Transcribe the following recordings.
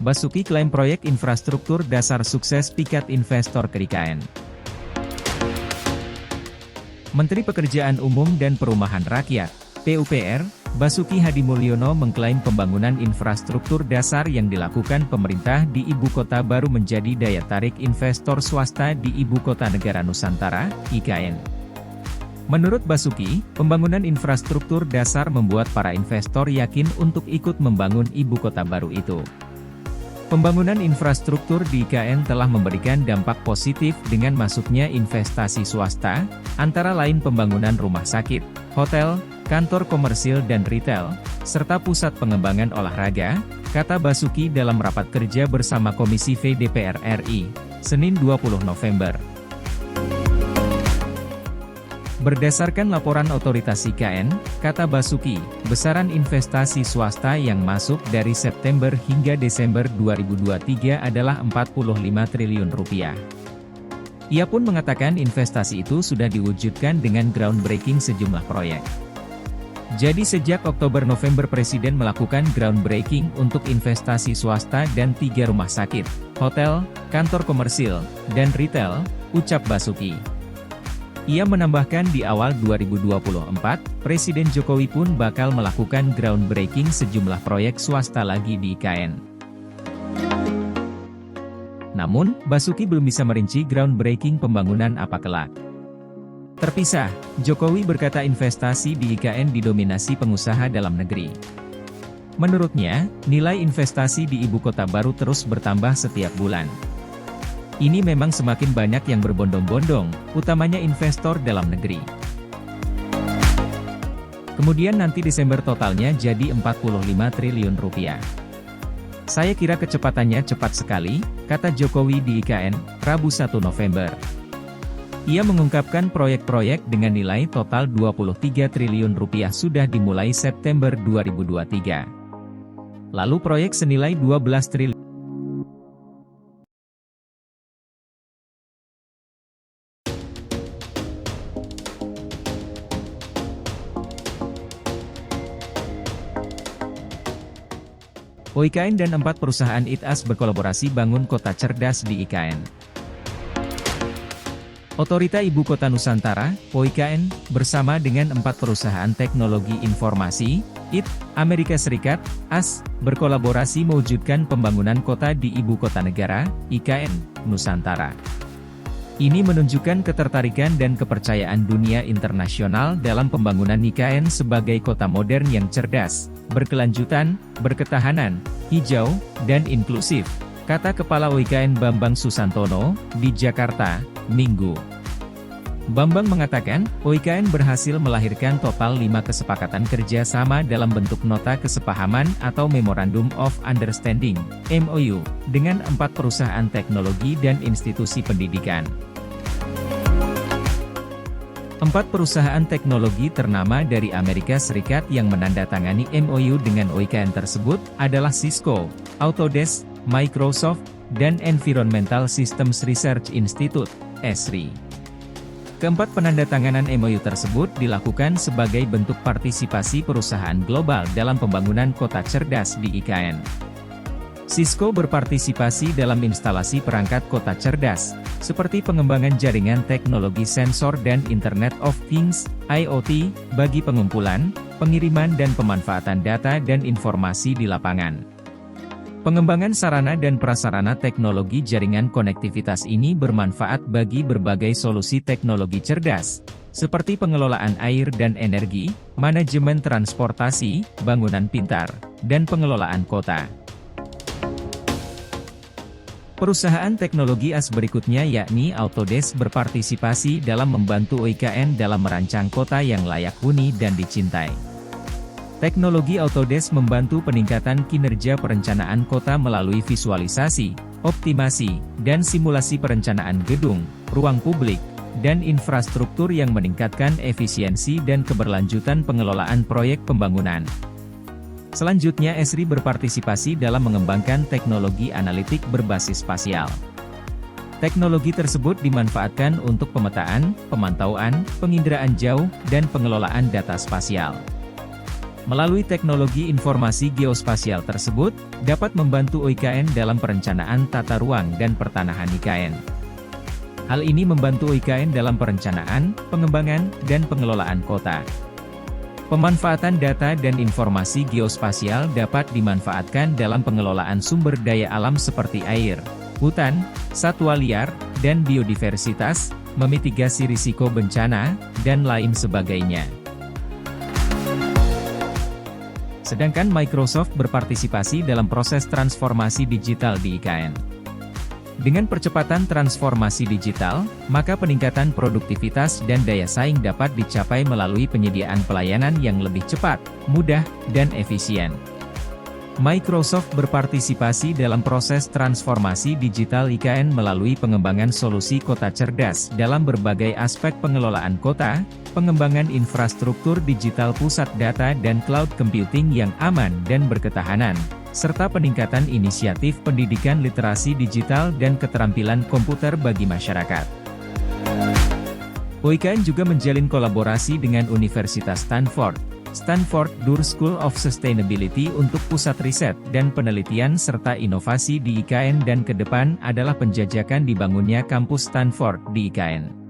Basuki klaim proyek infrastruktur dasar sukses pikat investor ke IKN. Menteri Pekerjaan Umum dan Perumahan Rakyat, PUPR, Basuki Hadimulyono mengklaim pembangunan infrastruktur dasar yang dilakukan pemerintah di Ibu Kota baru menjadi daya tarik investor swasta di Ibu Kota Negara Nusantara, IKN. Menurut Basuki, pembangunan infrastruktur dasar membuat para investor yakin untuk ikut membangun ibu kota baru itu. Pembangunan infrastruktur di IKN telah memberikan dampak positif dengan masuknya investasi swasta, antara lain pembangunan rumah sakit, hotel, kantor komersil dan retail, serta pusat pengembangan olahraga, kata Basuki dalam rapat kerja bersama Komisi V DPR RI, Senin 20 November. Berdasarkan laporan otoritas IKN, kata Basuki, besaran investasi swasta yang masuk dari September hingga Desember 2023 adalah 45 triliun rupiah. Ia pun mengatakan investasi itu sudah diwujudkan dengan groundbreaking sejumlah proyek. Jadi sejak Oktober-November Presiden melakukan groundbreaking untuk investasi swasta dan 3 rumah sakit, hotel, kantor komersil, dan retail, ucap Basuki. Ia menambahkan di awal 2024, Presiden Jokowi pun bakal melakukan groundbreaking sejumlah proyek swasta lagi di IKN. Namun, Basuki belum bisa merinci groundbreaking pembangunan apa kelak. Terpisah, Jokowi berkata investasi di IKN didominasi pengusaha dalam negeri. Menurutnya, nilai investasi di ibu kota baru terus bertambah setiap bulan. Ini memang semakin banyak yang berbondong-bondong, utamanya investor dalam negeri. Kemudian nanti Desember totalnya jadi 45 triliun rupiah. Saya kira kecepatannya cepat sekali, kata Jokowi di IKN, Rabu 1 November. Ia mengungkapkan proyek-proyek dengan nilai total 23 triliun rupiah sudah dimulai September 2023. Lalu proyek senilai 12 triliun. OIKN dan 4 perusahaan ITAS berkolaborasi bangun kota cerdas di IKN. Otorita Ibu Kota Nusantara, OIKN, bersama dengan 4 perusahaan teknologi informasi, IT, Amerika Serikat, AS, berkolaborasi mewujudkan pembangunan kota di Ibu Kota Negara, IKN, Nusantara. Ini menunjukkan ketertarikan dan kepercayaan dunia internasional dalam pembangunan IKN sebagai kota modern yang cerdas, berkelanjutan, berketahanan, hijau, dan inklusif, kata Kepala OIKN Bambang Susantono, di Jakarta, Minggu. Bambang mengatakan, OIKN berhasil melahirkan total 5 kesepakatan kerja sama dalam bentuk nota kesepahaman atau Memorandum of Understanding, MOU, dengan 4 perusahaan teknologi dan institusi pendidikan. 4 perusahaan teknologi ternama dari Amerika Serikat yang menandatangani MOU dengan OIKN tersebut adalah Cisco, Autodesk, Microsoft, dan Environmental Systems Research Institute, ESRI. Keempat penandatanganan MOU tersebut dilakukan sebagai bentuk partisipasi perusahaan global dalam pembangunan kota cerdas di IKN. Cisco berpartisipasi dalam instalasi perangkat kota cerdas, seperti pengembangan jaringan teknologi sensor dan Internet of Things, IoT, bagi pengumpulan, pengiriman dan pemanfaatan data dan informasi di lapangan. Pengembangan sarana dan prasarana teknologi jaringan konektivitas ini bermanfaat bagi berbagai solusi teknologi cerdas, seperti pengelolaan air dan energi, manajemen transportasi, bangunan pintar, dan pengelolaan kota. Perusahaan teknologi AS berikutnya yakni Autodesk berpartisipasi dalam membantu OIKN dalam merancang kota yang layak huni dan dicintai. Teknologi Autodesk membantu peningkatan kinerja perencanaan kota melalui visualisasi, optimasi, dan simulasi perencanaan gedung, ruang publik, dan infrastruktur yang meningkatkan efisiensi dan keberlanjutan pengelolaan proyek pembangunan. Selanjutnya ESRI berpartisipasi dalam mengembangkan teknologi analitik berbasis spasial. Teknologi tersebut dimanfaatkan untuk pemetaan, pemantauan, penginderaan jauh, dan pengelolaan data spasial. Melalui teknologi informasi geospasial tersebut, dapat membantu OIKN dalam perencanaan tata ruang dan pertanahan IKN. Hal ini membantu OIKN dalam perencanaan, pengembangan, dan pengelolaan kota. Pemanfaatan data dan informasi geospasial dapat dimanfaatkan dalam pengelolaan sumber daya alam seperti air, hutan, satwa liar, dan biodiversitas, memitigasi risiko bencana, dan lain sebagainya. Sedangkan Microsoft berpartisipasi dalam proses transformasi digital di IKN. Dengan percepatan transformasi digital, maka peningkatan produktivitas dan daya saing dapat dicapai melalui penyediaan pelayanan yang lebih cepat, mudah, dan efisien. Microsoft berpartisipasi dalam proses transformasi digital IKN melalui pengembangan solusi kota cerdas dalam berbagai aspek pengelolaan kota, pengembangan infrastruktur digital pusat data dan cloud computing yang aman dan berketahanan, serta peningkatan inisiatif pendidikan literasi digital dan keterampilan komputer bagi masyarakat. OIKN juga menjalin kolaborasi dengan Universitas Stanford Doerr School of Sustainability untuk pusat riset dan penelitian serta inovasi di IKN dan ke depan adalah penjajakan dibangunnya kampus Stanford di IKN.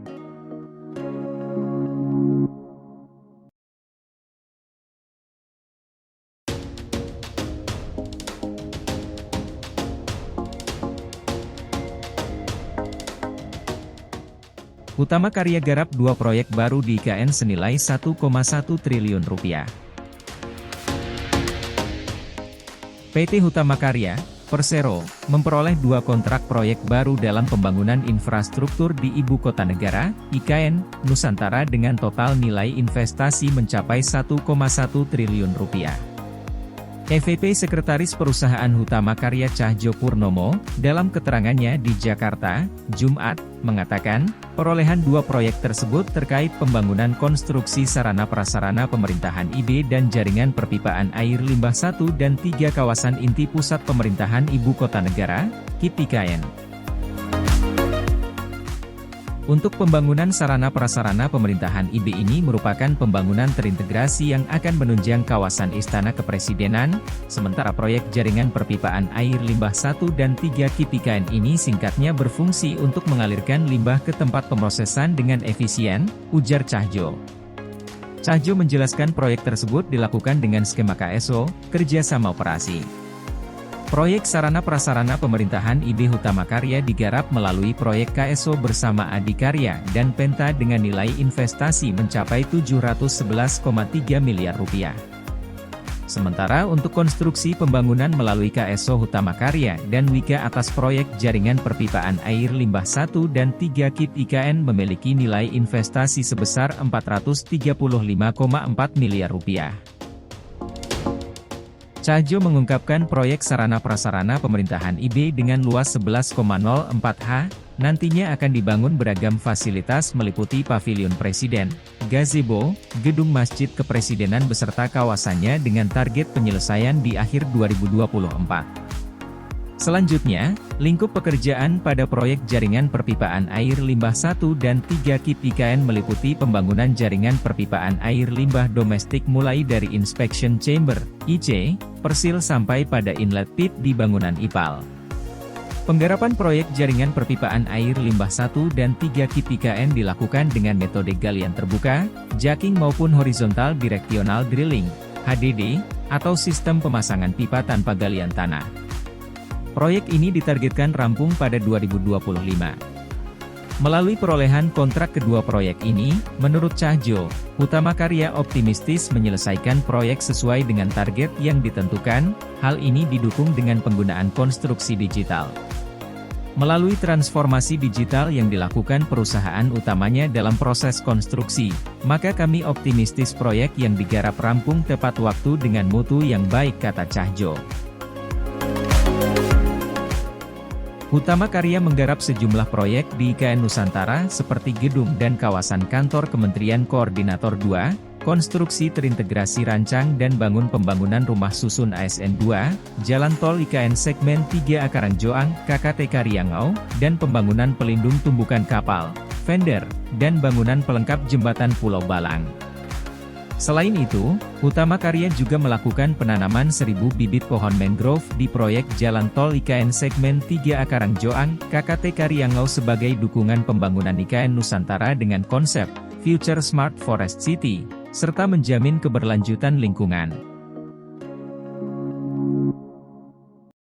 Hutama Karya garap 2 proyek baru di IKN senilai 1,1 triliun rupiah. PT Hutama Karya, Persero, memperoleh 2 kontrak proyek baru dalam pembangunan infrastruktur di Ibu Kota Negara, IKN, Nusantara dengan total nilai investasi mencapai 1,1 triliun rupiah. EVP Sekretaris Perusahaan Hutama Karya Cahjo Purnomo, dalam keterangannya di Jakarta, Jumat, mengatakan, perolehan 2 proyek tersebut terkait pembangunan konstruksi sarana prasarana pemerintahan IB dan jaringan perpipaan air limbah 1 dan 3 kawasan inti pusat pemerintahan Ibu Kota Negara, KIP IKN. Untuk pembangunan sarana prasarana pemerintahan IB ini merupakan pembangunan terintegrasi yang akan menunjang kawasan Istana Kepresidenan, sementara proyek jaringan perpipaan air limbah 1 dan 3 KIP IKN ini singkatnya berfungsi untuk mengalirkan limbah ke tempat pemrosesan dengan efisien, ujar Cahjo. Cahjo menjelaskan proyek tersebut dilakukan dengan skema KSO, kerjasama operasi. Proyek sarana prasarana pemerintahan IB Hutama Karya digarap melalui proyek KSO bersama Adikarya dan Penta dengan nilai investasi mencapai 711,3 miliar rupiah. Sementara untuk konstruksi pembangunan melalui KSO Hutama Karya dan Wika atas proyek jaringan perpipaan air limbah 1 dan 3 KIP IKN memiliki nilai investasi sebesar 435,4 miliar rupiah. Cahjo mengungkapkan proyek sarana prasarana pemerintahan IB dengan luas 11,04 ha, nantinya akan dibangun beragam fasilitas meliputi pavilion presiden, gazebo, gedung masjid kepresidenan beserta kawasannya dengan target penyelesaian di akhir 2024. Selanjutnya, lingkup pekerjaan pada proyek jaringan perpipaan air limbah 1 dan 3 KIP IKN meliputi pembangunan jaringan perpipaan air limbah domestik mulai dari inspection chamber, IC, persil sampai pada inlet pit di bangunan IPAL. Penggarapan proyek jaringan perpipaan air limbah 1 dan 3 KIP IKN dilakukan dengan metode galian terbuka, jacking maupun horizontal directional drilling, HDD, atau sistem pemasangan pipa tanpa galian tanah. Proyek ini ditargetkan rampung pada 2025. Melalui perolehan kontrak kedua proyek ini, menurut Cahjo, Hutama Karya optimistis menyelesaikan proyek sesuai dengan target yang ditentukan, hal ini didukung dengan penggunaan konstruksi digital. Melalui transformasi digital yang dilakukan perusahaan utamanya dalam proses konstruksi, maka kami optimistis proyek yang digarap rampung tepat waktu dengan mutu yang baik, kata Cahjo. Hutama Karya menggarap sejumlah proyek di IKN Nusantara seperti gedung dan kawasan kantor Kementerian Koordinator 2, konstruksi terintegrasi rancang dan bangun pembangunan rumah susun ASN 2, jalan tol IKN segmen 3A Karangjoang, KKT Karyangau, dan pembangunan pelindung tumbukan kapal, vendor, dan bangunan pelengkap jembatan Pulau Balang. Selain itu, Utama Karya juga melakukan penanaman 1.000 bibit pohon mangrove di proyek Jalan Tol IKN Segmen 3A Karangjoang, KKT Karyangau sebagai dukungan pembangunan IKN Nusantara dengan konsep Future Smart Forest City, serta menjamin keberlanjutan lingkungan.